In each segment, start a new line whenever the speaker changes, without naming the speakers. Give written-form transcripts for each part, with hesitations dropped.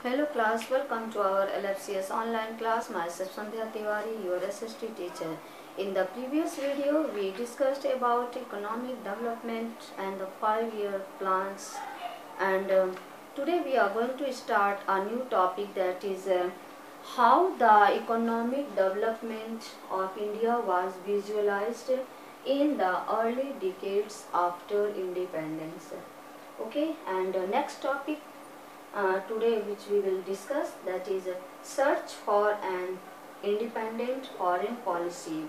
Hello class, welcome to our LFCS online class. Myself Sandhya Tiwari, your SST teacher. In the previous video, we discussed about economic development and the 5-year plans. And today we are going to start a new topic, that is how the economic development of India was visualized in the early decades after independence. Okay, and next topic today which we will discuss, that is a search for an independent foreign policy.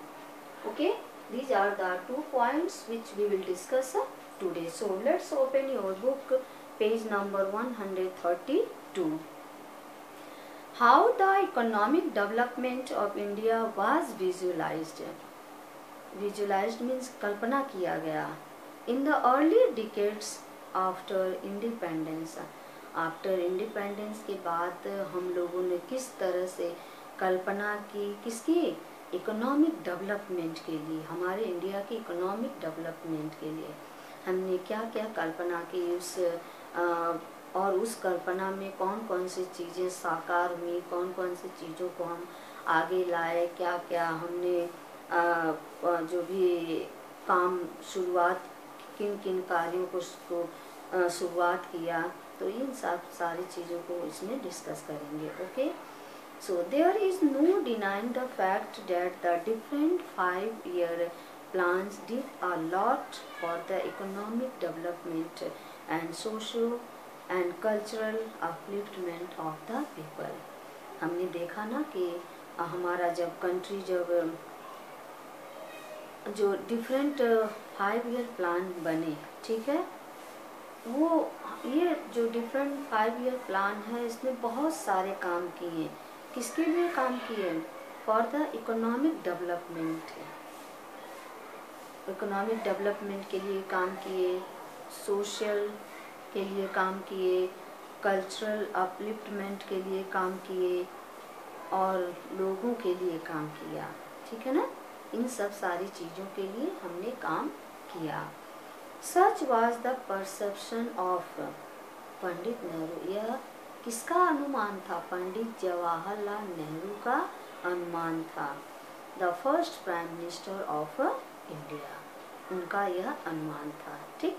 Okay, these are the 2 points which we will discuss today. So let's open your book, page number 132. How the economic development of India was visualized. Visualized means कल्पना किया गया. In the early decades after independence. After independence के बाद हम लोगों ने किस तरह से कल्पना की, किसकी? इकोनॉमिक डेवलपमेंट के लिए, हमारे इंडिया की इकोनॉमिक डेवलपमेंट के लिए हमने क्या क्या कल्पना की, और उस कल्पना में कौन कौन सी चीज़ें साकार हुई, कौन कौन सी चीज़ों को हम आगे लाए, क्या क्या हमने जो भी काम शुरुआत, किन किन कार्यों को शुरुआत किया, तो इन सब सारी चीज़ों को इसमें डिस्कस करेंगे. Okay, so there is no denying the fact that the different 5-year plans did a lot for the economic development and social and cultural upliftment of the people. हमने देखा ना कि हमारा जब कंट्री जो डिफरेंट 5-year प्लान बने, ठीक है, वो ये जो डिफरेंट 5-year प्लान है, इसमें बहुत सारे काम किए. किसके लिए काम किए? For the economic development. Economic development के लिए काम किए, सोशल के लिए काम किए, कल्चरल अपलिफ्टमेंट के लिए काम किए, और लोगों के लिए काम किया. ठीक है ना, इन सब सारी चीज़ों के लिए हमने काम किया. Such was the perception of Pandit Nehru. यह किसका अनुमान था? पंडित जवाहरलाल नेहरू का अनुमान था. The first prime minister of India, उनका यह अनुमान था. ठीक.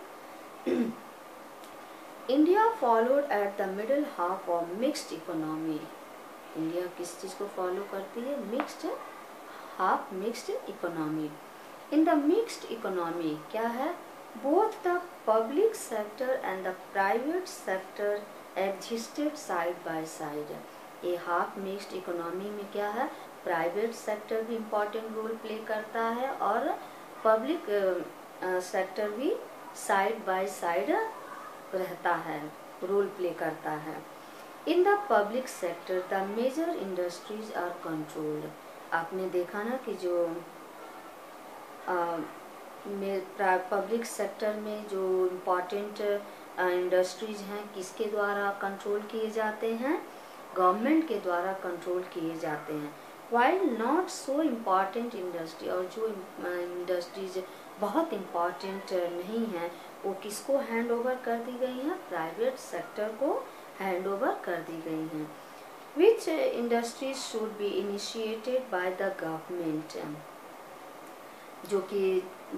India followed at the middle half of mixed economy. India किस चीज़ को फॉलो करती है? Mixed half, mixed economy. In the mixed economy क्या है? Both the public sector and the private sector existed side by side. ये half mixed economy में क्या है? प्राइवेट सेक्टर भी इम्पोर्टेंट रोल प्ले करता है और पब्लिक सेक्टर भी साइड बाय साइड रहता है, रोल प्ले करता है. In the public sector the major industries are controlled. आपने देखा ना कि जो पब्लिक सेक्टर में जो इम्पोर्टेंट इंडस्ट्रीज हैं, किसके द्वारा कंट्रोल किए जाते हैं? गवर्नमेंट के द्वारा कंट्रोल किए जाते हैं. While not so important industry, और जो इंडस्ट्रीज बहुत इम्पॉर्टेंट नहीं हैं, वो किसको हैंड ओवर कर दी गई हैं? प्राइवेट सेक्टर को हैंड ओवर कर दी गई हैं. Which industries should be initiated by the government.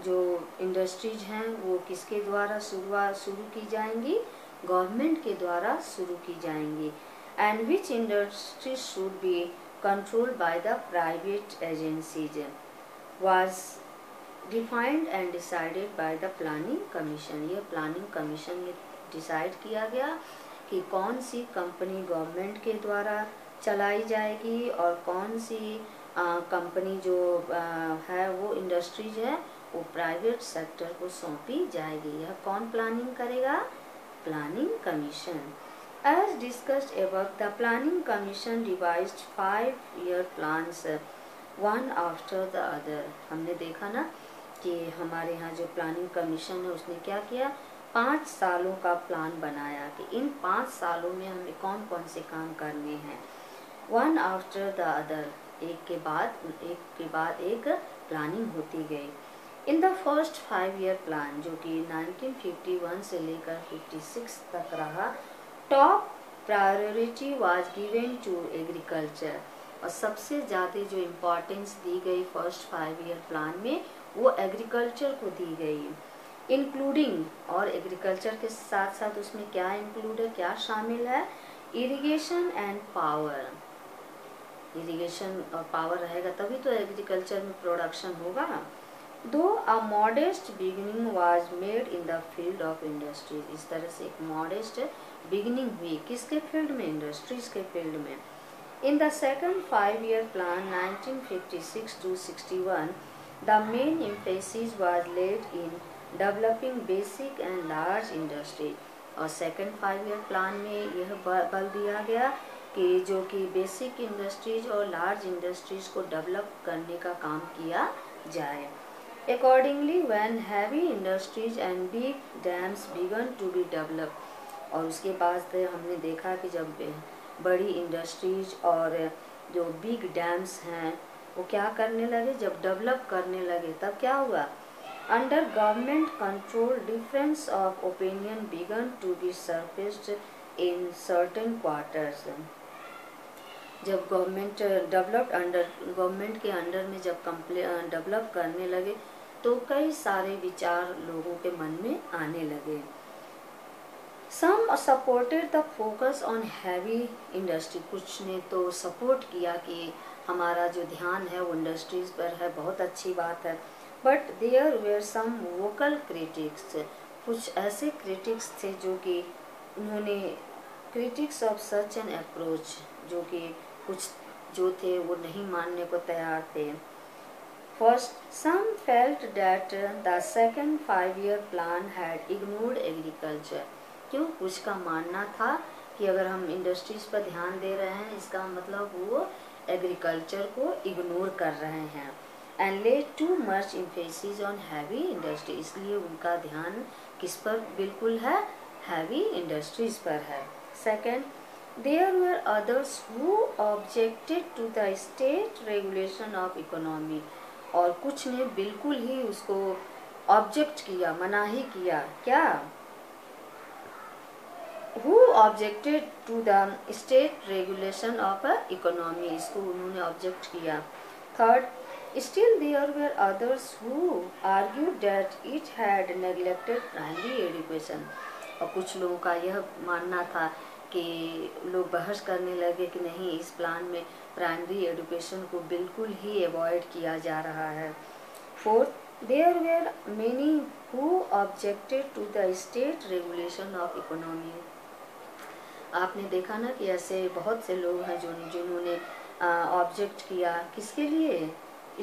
जो इंडस्ट्रीज हैं वो किसके द्वारा शुरू की जाएंगी? गवर्नमेंट के द्वारा शुरू की जाएंगी. And which industries should be controlled by the private agencies was defined and decided by the planning commission. ये प्लानिंग कमीशन में डिसाइड किया गया कि कौन सी कंपनी गवर्नमेंट के द्वारा चलाई जाएगी और कौन सी कंपनी जो है, वो इंडस्ट्रीज है, वो प्राइवेट सेक्टर को सौंपी जाएगी. यह कौन प्लानिंग करेगा? Planning commission. As discussed above, the planning commission revised 5-year plans one after the other. हमने देखा ना कि हमारे यहाँ जो प्लानिंग कमीशन है, उसने क्या किया? 5 सालों का प्लान बनाया कि इन 5 सालों में हमें कौन कौन से काम करने हैं. वन आफ्टर द अदर, एक के बाद एक प्लानिंग होती गई. In the first 5-year plan, जो कि 1951 से लेकर 56 तक रहा, top priority was given to agriculture, और सबसे ज़्यादा जो इम्पोर्टेंस दी गई फर्स्ट 5 ईयर प्लान में वो एग्रीकल्चर को दी गई, इंक्लूडिंग, और एग्रीकल्चर के साथ साथ उसमें क्या इंक्लूड है, क्या शामिल है, इरिगेशन एंड पावर। इरिगेशन और पावर रहेगा तभी तो एग्रीकल्चर में प्रोडक्शन होगा। Though a modest beginning was made in the field of industries, इस तरह से एक मॉडेस्ट बिगिनिंग हुई किसके फील्ड में, इंडस्ट्रीज के फील्ड में। In the second 5 year plan 1956 to 61 the main emphasis was laid in developing basic and large industry, और सेकंड 5 ईयर प्लान में यह बल दिया गया कि जो कि बेसिक इंडस्ट्रीज और लार्ज इंडस्ट्रीज को डेवलप करने का काम किया जाए। Accordingly, when heavy industries and big dams began to be developed, और उसके बाद हमने देखा कि जब बड़ी इंडस्ट्रीज और जो बिग डैम्स हैं वो क्या करने लगे, जब डेवलप करने लगे तब क्या हुआ, under government control difference of opinion began to be surfaced in certain quarters. जब गवर्नमेंट डेवलप्ड अंडर गवर्नमेंट के अंडर में जब डेवलप करने लगे तो कई सारे विचार लोगों के मन में आने लगे। Some supported the focus on heavy industry, कुछ ने तो सपोर्ट किया कि हमारा जो ध्यान है वो इंडस्ट्रीज पर है, बहुत अच्छी बात है। But there were some vocal critics, कुछ ऐसे क्रिटिक्स थे जो कि उन्होंने critics of such an approach, जो कि कुछ जो थे वो नहीं मानने को तैयार थे। First, some felt that the second 5 year plan had ignored agriculture. क्यों, कुछ का मानना था कि अगर हम इंडस्ट्रीज पर ध्यान दे रहे हैं इसका मतलब वो एग्रीकल्चर को इग्नोर कर रहे हैं। And laid too much emphasis on heavy industry, इसलिए उनका ध्यान किस पर बिल्कुल है, heavy industries पर है। Second, there were others who objected to the state regulation of economy, और कुछ ने बिल्कुल ही उसको ऑब्जेक्ट किया, मनाही किया, क्या, who objected to the state regulation of economy, इसको उन्होंने ऑब्जेक्ट किया। Third, still there were others who argued that it had neglected primary education, और कुछ लोगों का यह मानना था कि लोग बहस करने लगे कि नहीं, इस प्लान में प्राइमरी एजुकेशन को बिल्कुल ही अवॉइड किया जा रहा है। Fourth, there were many who objected to the state regulation of economy, आपने देखा ना कि ऐसे बहुत से लोग हैं जिन्होंने ऑब्जेक्ट किया, किसके लिए,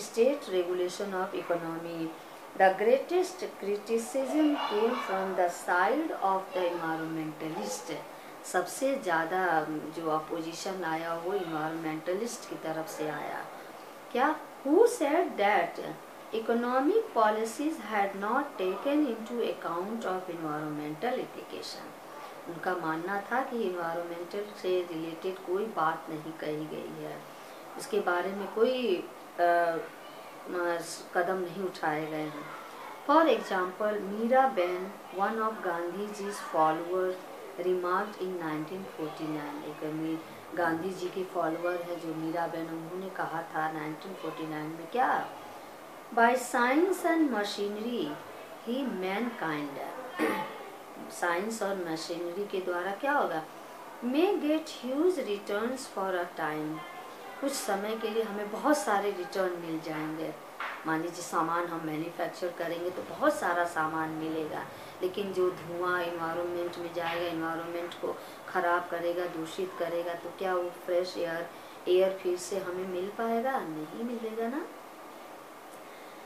state regulation of economy. The greatest criticism came from the side of the environmentalist, सबसे ज़्यादा जो अपोजिशन आया वो इन्वायरमेंटलिस्ट की तरफ से आया। क्या, who said that economic policies had not taken into account of environmental application, उनका मानना था कि इन्वायरमेंटल से रिलेटेड कोई बात नहीं कही गई है, इसके बारे में कोई कदम नहीं उठाए गए हैं। For example, Mirabehn, one of Gandhi ji's follower, remarked in 1949, एक गांधी जी की फॉलोअर है जो मीराबेन, उन्होंने कहा था 1949 में, क्या, by science and machinery he Mankind, science और मशीनरी के द्वारा क्या होगा, मे gate huge returns for a time, कुछ समय के लिए हमें बहुत सारे रिटर्न मिल जाएंगे। मान लीजिए सामान हम मैन्युफैक्चर करेंगे तो बहुत सारा सामान मिलेगा, लेकिन जो धुआं इन्वायरमेंट में जाएगा, इन्वायरमेंट को ख़राब करेगा, दूषित करेगा, तो क्या वो फ्रेश एयर फिर से हमें मिल पाएगा, नहीं मिलेगा ना।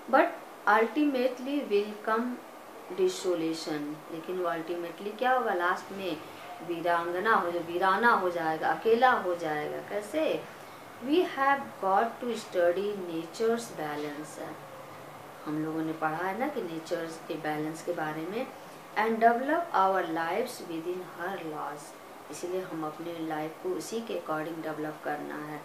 बट अल्टीमेटली विल कम डिसोलेशन, लेकिन वो अल्टीमेटली क्या होगा, लास्ट में वीराना हो जाएगा, अकेला हो जाएगा। कैसे, we have got to study nature's balance, हम लोगों ने पढ़ा है ना कि नेचर्स के बैलेंस के बारे में, and develop our lifes within her laws, इसलिए हम अपने लाइफ को उसी के अकॉर्डिंग डेवलप करना है।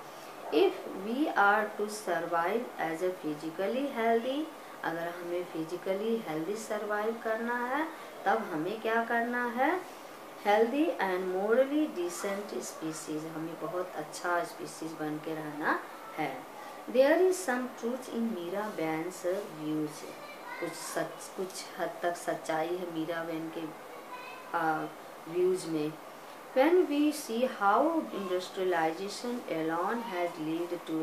If we are to survive as a physically healthy, अगर हमें फिजिकली हेल्दी सर्वाइव करना है तब हमें क्या करना है, healthy and morally decent species, हमें बहुत अच्छा स्पीसीज बन के रहना है। There is some truth in Mirabehn's views, कुछ हद तक सच्चाई है मीराबैन के व्यूज में। When we see how industrialization alone has led to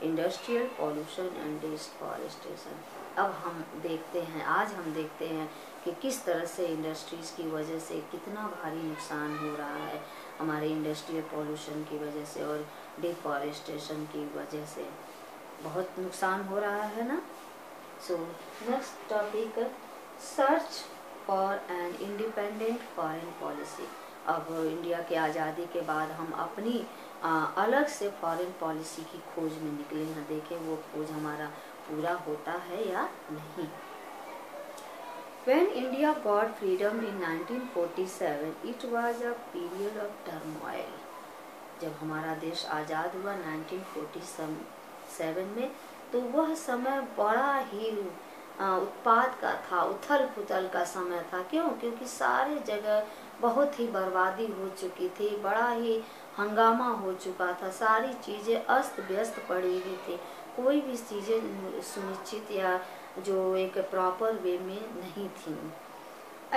industrial pollution and deforestation, अब हम देखते हैं, आज हम देखते हैं कि किस तरह से इंडस्ट्रीज की वजह से कितना भारी नुकसान हो रहा है, हमारे इंडस्ट्रियल पॉल्यूशन की वजह से और डिफॉरेस्टेशन की वजह से बहुत नुकसान हो रहा है ना। So next topic, search for an independent foreign policy. अब इंडिया की आज़ादी के बाद हम अपनी अलग से फॉरेन पॉलिसी की खोज में निकले हैं, देखें वो खोज हमारा पूरा होता है या नहीं। When India got freedom in 1947, it was a period of turmoil. जब हमारा देश आज़ाद हुआ 1947 में, तो वह समय बड़ा ही उत्पात का था, उथल पुथल का समय था। क्यों? क्योंकि सारे जगह बहुत ही बर्बादी हो चुकी थी, बड़ा ही हंगामा हो चुका था, सारी चीज़ें अस्त व्यस्त पड़ी हुई थी, कोई भी चीज़ें सुनिश्चित या जो एक प्रॉपर वे में नहीं थी।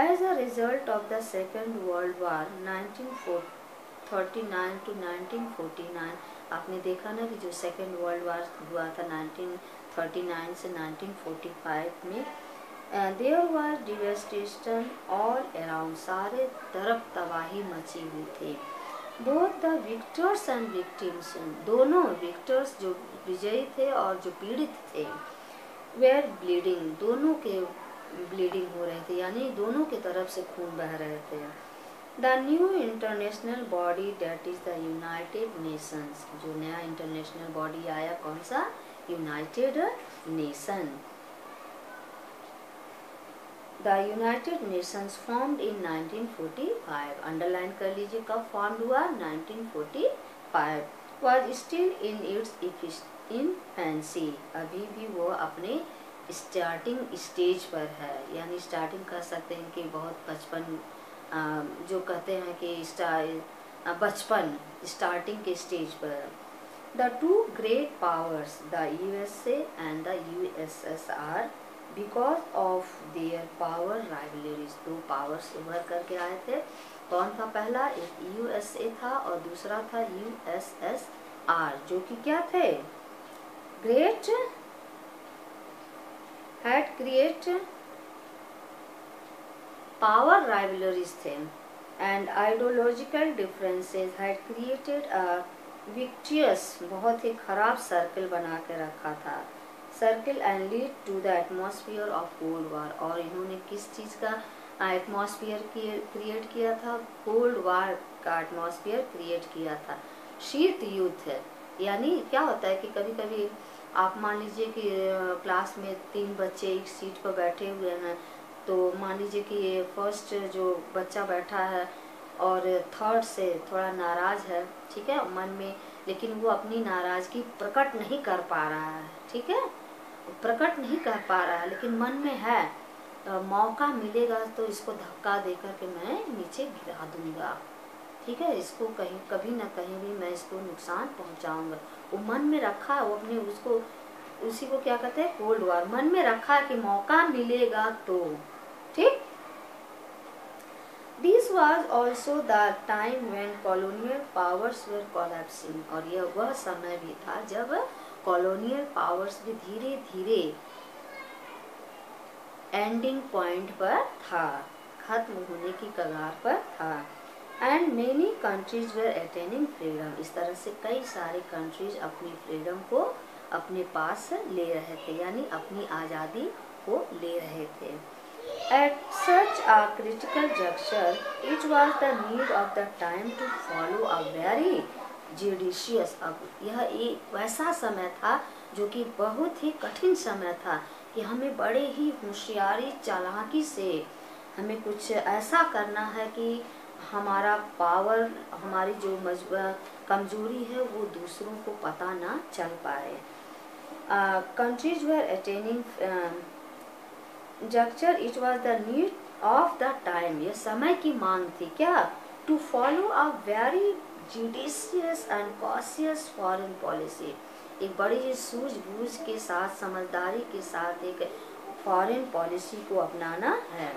As a result of the second world war 1939 to 1949, आपने देखा ना कि जो सेकेंड वर्ल्ड वार हुआ था 1939 से 1945 में, there was devastation all around, सारे तरफ तबाही मची हुई थी। Both the victors and victims, दोनों विक्टर्स जो विजयी थे और जो पीड़ित थे, वेयर ब्लीडिंग, दोनों के ब्लीडिंग हो रहे थे, यानी दोनों की तरफ से खून बह रहे थे। The new international body date is the United Nations, जो नया इंटरनेशनल बॉडी आया कौन सा? United nation. The United Nations formed in 1945, underline कर लीजिए कब फॉर्म हुआ? 1945। Was still in its infancy, अभी भी वो अपने स्टार्टिंग स्टेज पर है, यानी स्टार्टिंग कह सकते हैं कि बहुत बचपन, जो कहते हैं कि बचपन, स्टार्टिंग के स्टेज पर। The two great powers, the USA and the USSR, because of their power rivalries, दो पावर्स उभर करके आए थे। कौन था पहला? एक USA था और दूसरा था USSR, जो कि क्या थे? Great had create power rivalries थे, and ideological differences had created a vicious, बहुत ही खराब सर्कल बना के रखा था, circle and lead to the atmosphere of cold war. और इन्होंने किस चीज़ का एटमॉस्फेयर क्रिएट किया था? कोल्ड वार का एटमॉस्फेयर क्रिएट किया था, शीत युद्ध। यानी क्या होता है कि कभी कभी आप मान लीजिए कि क्लास में 3 बच्चे एक सीट पर बैठे हुए हैं, तो मान लीजिए कि ये फर्स्ट जो बच्चा बैठा है और थर्ड से थोड़ा नाराज़ है, ठीक है, मन में, लेकिन वो अपनी नाराज़गी प्रकट नहीं कर पा रहा है, ठीक है, प्रकट नहीं कर पा रहा है, लेकिन मन में है, मौका मिलेगा तो इसको धक्का देकर के मैं नीचे गिरा दूंगा, ठीक है, इसको कहीं कभी ना कहीं भी मैं इसको नुकसान पहुंचाऊंगा। वो मन में रखा है, वो अपने उसको, उसी को क्या कहते हैं? कोल्ड वार, मन में रखा है कि मौका मिलेगा तो, ठीक। This was also the time when colonial powers were collapsing, और यह वह समय भी था जब कॉलोनियल पावर्स भी धीरे धीरे एंडिंग पॉइंट पर था, खत्म होने की कगार पर था। And many countries were attaining freedom, इस तरह से कई सारे कंट्रीज अपनी फ्रीडम को अपने पास ले रहे थे, यानी अपनी आज़ादी को ले रहे थे। At such a critical junction it was the need of the time to follow a very judicious, अब यह एक वैसा समय था जो कि बहुत ही कठिन समय था कि हमें बड़े ही होशियारी चालाकी से हमें कुछ ऐसा करना है कि हमारा पावर, हमारी जो कमजोरी है वो दूसरों को पता ना चल पाए। Countries were attaining juncture, it was the need of the time, ये समय की मांग थी, क्या? to follow a very judicious and cautious foreign policy, एक बड़ी ही सूझबूझ के साथ, समझदारी के साथ एक फॉरेन पॉलिसी को अपनाना है।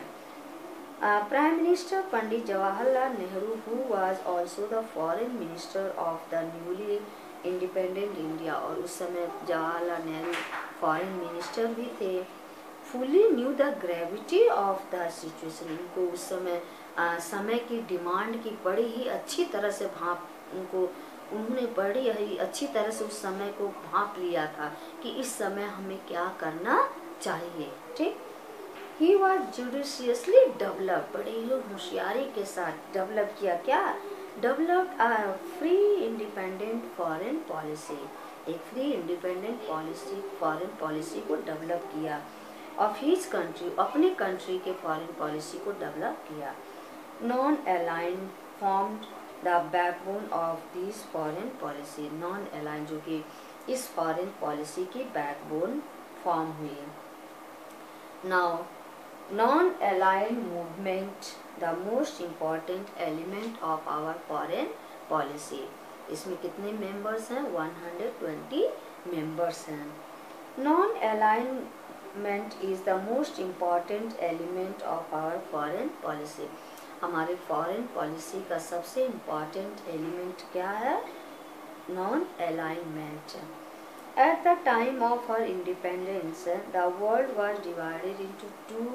Prime minister Pandit Jawaharlal Nehru, who was also the foreign minister of the newly independent India, और उस समय जवाहरलाल नेहरू फॉरेन मिनिस्टर भी थे, fully new the gravity of the situation, उनको उस समय समय की डिमांड की बड़ी ही अच्छी तरह से उन्होंने बड़ी ही अच्छी तरह से उस समय को भांप लिया था कि इस समय हमें क्या करना चाहिए। ठीक, ही वॉज जुडिशियसली डेवलप, बड़ी ही होशियारी के साथ डेवलप किया, क्या developed a free independent foreign policy, एक free independent policy foreign policy को डेवलप किया, ऑफ हिज कंट्री, अपने कंट्री के फॉरेन पॉलिसी को डेवलप किया। Non align formed the backbone of this foreign policy, non align जो कि इस फॉरेन पॉलिसी की बैकबोन फॉर्म हुई। Now non align movement the most important element of our foreign policy, इसमें कितने मेंबर्स हैं? 120 मेंबर्स हैं। Non alignment is the most important element of our foreign policy, हमारे फॉरेन पॉलिसी का सबसे important element क्या है? Non alignment. At the time of our independence the world was divided into 2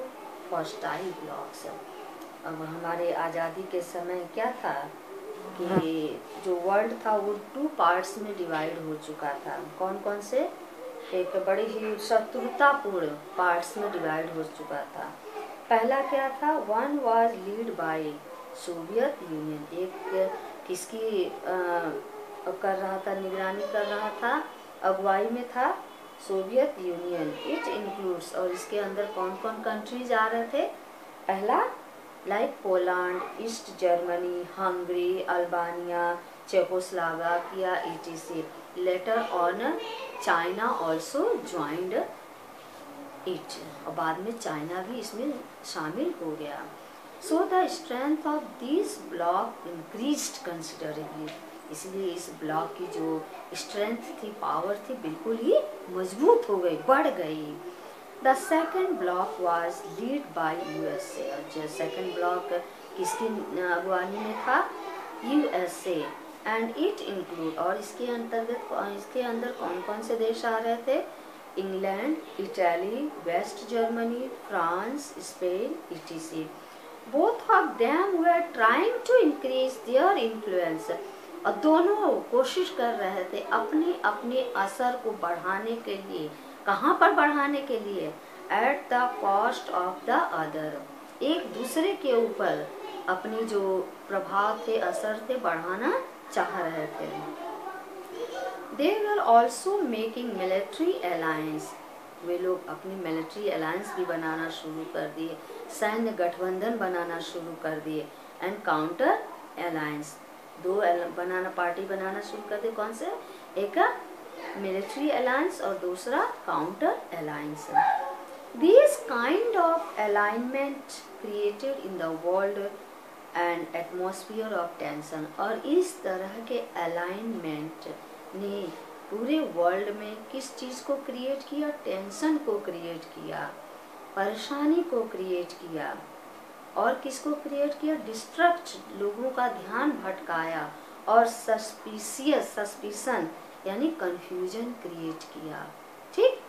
hostile blocs. अब हमारे आज़ादी के समय क्या था कि जो वर्ल्ड था वो 2 पार्ट्स में डिवाइड हो चुका था। कौन कौन से? एक बड़ी ही शत्रुतापूर्ण पार्ट्स में डिवाइड हो चुका था। पहला क्या था? One was lead by Soviet union, एक किसकी कर रहा था, निगरानी कर रहा था, अगुवाई में था सोवियत यूनियन। इट इंक्लूड्स, और इसके अंदर कौन कौन कंट्रीज आ रहे थे? पहला like Poland, east Germany, Hungary, Albania, Czechoslovakia etc. Later on China also joined it, और बाद में चाइना भी इसमें शामिल हो गया। So the strength of this block increased considerably, इसलिए इस ब्लॉक की जो स्ट्रेंथ थी, पावर थी, बिल्कुल ही मजबूत हो गई, बढ़ गई। The second block was lead by USA, जो सेकेंड ब्लॉक किसकी अगुवानी में था? यूएसए। एंड इट इंक्लूड, और इसके अंतर्गत इसके अंदर कौन कौन से देश आ रहे थे? England, Italy, West Germany, France, Spain etc. Both of them were trying to increase their influence, और दोनों कोशिश कर रहे थे अपने अपने असर को बढ़ाने के लिए। कहाँ पर बढ़ाने के लिए? At the cost of the other, एक दूसरे के ऊपर अपनी जो प्रभाव थे, असर थे, बढ़ाना चाह रहे थे। They were also making military alliance, वे लोग अपनी मिलिट्री अलायंस भी बनाना शुरू कर दिए, सैन्य गठबंधन बनाना शुरू कर दिए। एंड काउंटर अलायंस, 2 पार्टी बनाना शुरू कर दिए। कौन से? एक मिलिट्री अलायंस और दूसरा counter alliance. These kind of alignment created in the world an atmosphere of tension, और इस तरह के अलाइनमेंट ने पूरे वर्ल्ड में किस चीज को क्रिएट किया? टेंशन को क्रिएट किया, परेशानी को क्रिएट किया, और किसको क्रिएट किया? डिस्ट्रक्ट, लोगों का ध्यान भटकाया, और सस्पिशन यानी कंफ्यूजन क्रिएट किया। ठीक,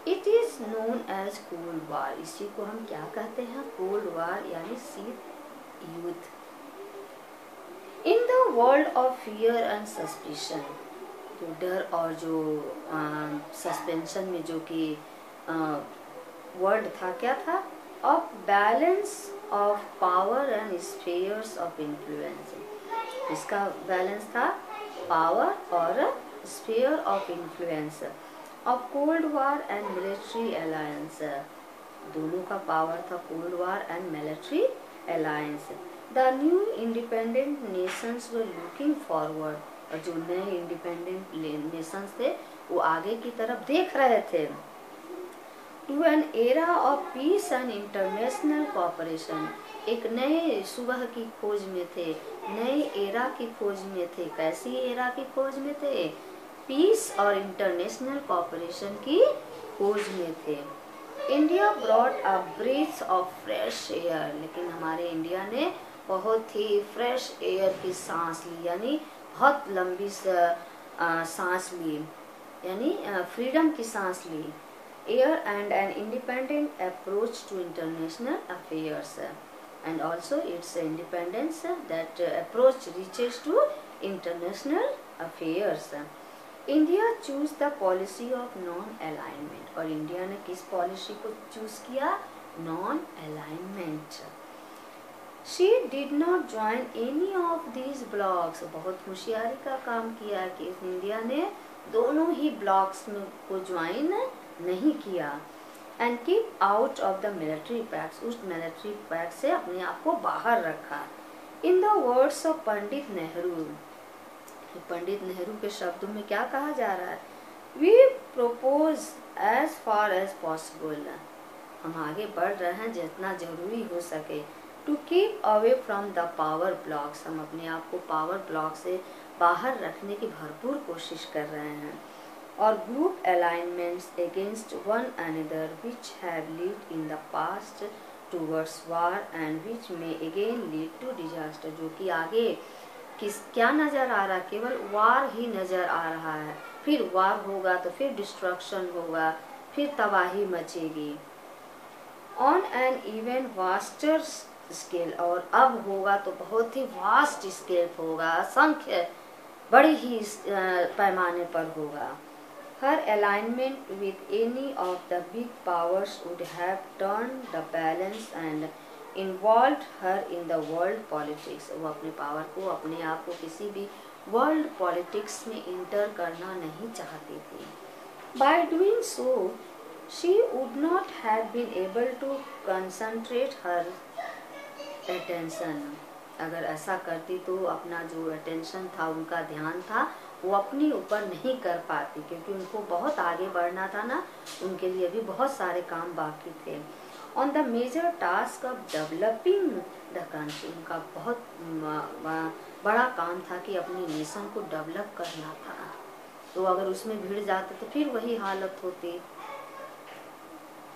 it is known as cold war, इसी को हम क्या कहते हैं? कोल्ड वार यानी शीत युद्ध। इन the world of fear and suspicion, जो डर और जो सस्पेंशन में जो कि वर्ड था, क्या था? Of balance of power and spheres of influence, इसका बैलेंस था पावर और sphere of influence. Of cold war and military alliance, दोनों का पावर था cold war and military alliance. The new independent Nations were looking forward, और जो नए independent Nations थे वो आगे की तरफ देख रहे थे। To an era of peace and international cooperation, एक नए सुबह की खोज में थे, नए एरा की खोज में थे। कैसी एरा की खोज में थे? पीस और इंटरनेशनल कोऑपरेशन की खोज में थे। India brought a breath of fresh air, लेकिन हमारे इंडिया ने बहुत ही फ्रेश एयर की सांस ली, यानी बहुत लंबी सांस ली, यानी फ्रीडम की सांस ली। Air and an independent approach to international affairs, and also its independence, that approach reaches to international affairs. India choose the policy of non alignment, और इंडिया ने किस पॉलिसी को चूज किया? Non alignment. She did not join any of these blocks, बहुत होशियारी का काम किया कि इंडिया ने दोनों ही ब्लॉक्स को ज्वाइन नहीं किया। And keep out of the military pacts, उस मिलिट्री पैक्ट से अपने आप को बाहर रखा। In the words of Pandit Nehru, Pandit Nehru के शब्दों में क्या कहा जा रहा है? We propose as far as possible, हम आगे बढ़ रहे हैं जितना जरूरी हो सके। To keep away from the power blocs, हम अपने आप को पावर ब्लॉक से बाहर रखने की भरपूर कोशिश कर रहे हैं। और group alignments against one another which have lead in the past towards war and which में अगेन लीड टू डिजास्टर, जो कि आगे क्या नजर आ रहा है? केवल वार ही नजर आ रहा है। फिर वार होगा तो फिर डिस्ट्रक्शन होगा, फिर तबाही मचेगी। On an even vaster scale, और अब होगा तो बहुत ही वास्ट स्केल होगा, असंख्य बड़ी ही पैमाने पर होगा। Her alignment with any of the big powers would have turn the balance and involve her in the world politics, वो अपने पावर को, अपने आप को किसी भी वर्ल्ड पॉलिटिक्स में इंटर करना नहीं चाहती थी। By doing so she would not have been able to concentrate her attention, अगर ऐसा करती तो अपना जो अटेंशन था, उनका ध्यान था, वो अपने ऊपर नहीं कर पाती, क्योंकि उनको बहुत आगे बढ़ना था ना, उनके लिए भी बहुत सारे काम बाकी थे। On the major task of developing the country, उनका बहुत बड़ा काम था कि अपनी नेशन को डेवलप करना था, तो अगर उसमें भिड़ जाते तो फिर वही हालत होती।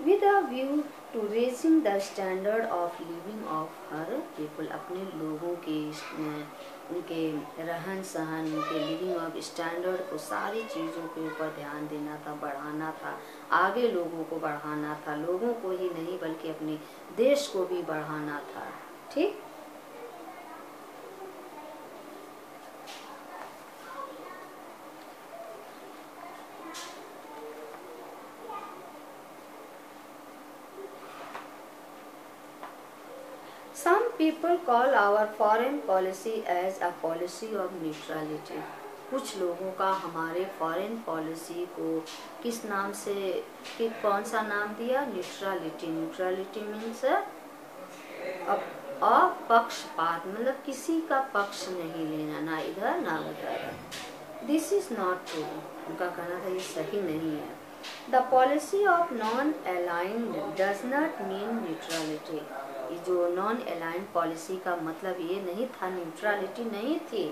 With a view to raising the standard of living of her people, अपने लोगों के उनके रहन सहन, उनके लिविंग ऑफ स्टैंडर्ड को, सारी चीज़ों के ऊपर ध्यान देना था, बढ़ाना था, आगे लोगों को बढ़ाना था, लोगों को ही नहीं बल्कि अपने देश को भी बढ़ाना था। ठीक। Some people call our foreign policy as a policy of neutrality. कुछ लोगों का हमारे फॉरेन पॉलिसी को किस नाम से, कि कौन सा नाम दिया? न्यूट्रलिटी। न्यूट्रलिटी मीन्स अपक्षपात, मतलब किसी का पक्ष नहीं लेना, ना इधर ना उधर। दिस इज नॉट ट्रू, उनका कहना था ये सही नहीं है। The policy of non aligned does not mean neutrality, जो नॉन अलाइंड पॉलिसी का मतलब ये नहीं था, न्यूट्रलिटी नहीं थी।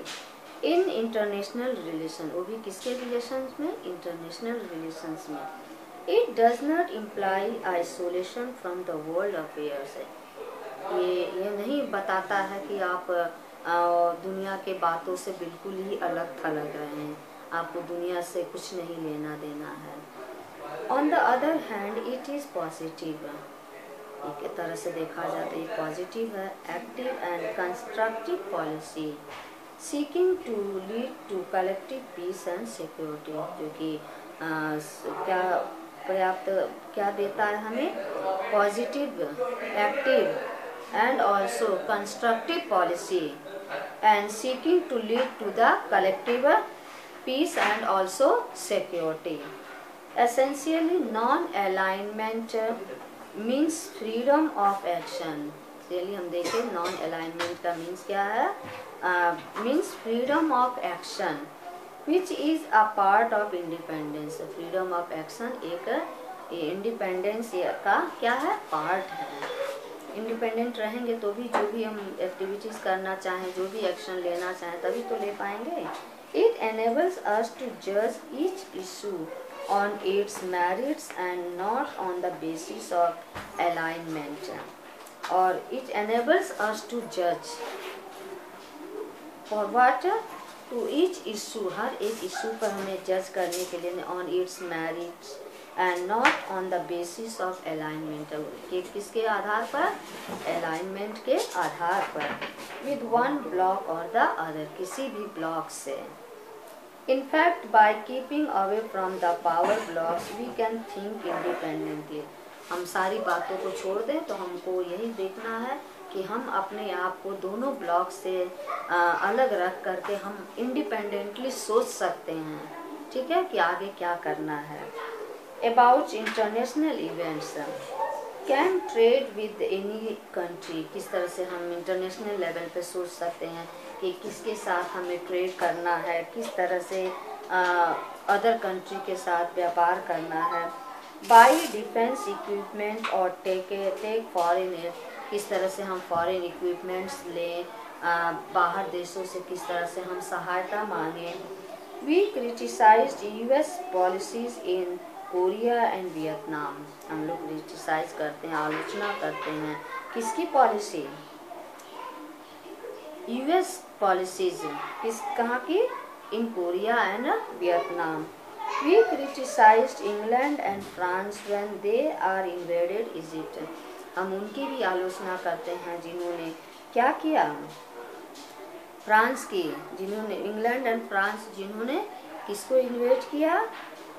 इन इंटरनेशनल रिलेशन, वो भी किसके रिलेशंस में? इंटरनेशनल रिलेशंस में। It does not imply isolation from the world affairs, ये नहीं बताता है कि आप दुनिया के बातों से बिल्कुल ही अलग थलग रहे हैं, आपको दुनिया से कुछ नहीं लेना देना है। On the other hand it is positive, एक तरह से देखा जाए तो ये पॉजिटिव है। Active and constructive policy seeking to lead to collective peace and security, जो कि क्या पर्याप्त क्या देता है हमें? Positive, active and also constructive policy and seeking to lead to the collective peace and also security. Essentially non alignment means freedom of action. चलिए हम देखें नॉन अलाइनमेंट का मीन्स क्या है? Means freedom of action which is a part of independence. Freedom of action एक independence का क्या है? पार्ट है। इंडिपेंडेंट रहेंगे तो भी जो भी हम एक्टिविटीज़ करना चाहें, जो भी एक्शन लेना चाहें, तभी तो ले पाएंगे। It enables us to judge each issue on its merits and not on the basis of alignment. और it enables us to judge for what? To each issue, हर एक इशू पर हमें जज करने के लिए on its merits and not on the basis of alignment, कि किसके आधार पर? alignment के आधार पर, with one block or the other, किसी भी ब्लॉक से। In fact, by keeping away from the power blocks, we can think independently. हम सारी बातों को छोड़ दें तो हमको यही देखना है कि हम अपने आप को दोनों ब्लॉक से अलग रख करके हम इंडिपेंडेंटली सोच सकते हैं, ठीक है, कि आगे क्या करना है। About international events, can trade with any country, किस तरह से हम इंटरनेशनल लेवल पे सोच सकते हैं कि किसके साथ हमें ट्रेड करना है, किस तरह से अदर कंट्री के साथ व्यापार करना है। बाई डिफेंस इक्विपमेंट और टेक फॉरेन एड, किस तरह से हम फॉरेन इक्विपमेंट्स लें, बाहर देशों से किस तरह से हम सहायता मांगें। We criticized US policies in Korea and Vietnam, हम लोग क्रिटिसाइज करते हैं, आलोचना करते हैं किसकी पॉलिसी? यूएस पॉलिसीज, किस कहाँ की? In Korea and Vietnam. We criticized England and France when they are invaded Egypt, हम उनकी भी आलोचना करते हैं जिन्होंने क्या किया? फ्रांस की, जिन्होंने इंग्लैंड एंड फ्रांस जिन्होंने किसको इन्वेड किया?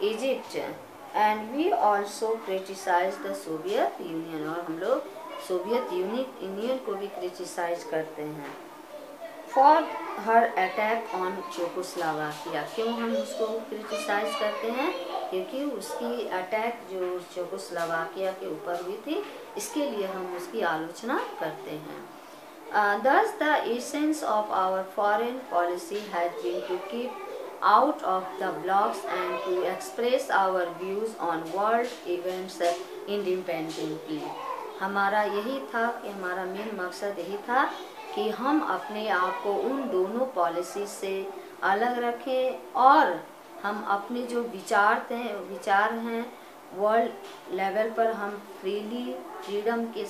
Egypt. And we also criticize the Soviet Union, और हम लोग सोवियत यूनियन को भी क्रिटिसाइज करते हैं। For her attack on Czechoslovakia, क्यों हम उसको क्रिटिसाइज करते हैं? क्योंकि उसकी अटैक जो चेकोस्लोवाकिया के ऊपर हुई थी, इसके लिए हम उसकी आलोचना करते हैं। Thus the essence of our foreign policy has been to keep out of the blocks and to express our views on world events independently. हमारा यही था कि हमारा मेन मकसद यही था कि हम अपने आप को उन दोनों पॉलिसी से अलग रखें और हम अपने जो विचार हैं वर्ल्ड लेवल पर हम फ्रीडम के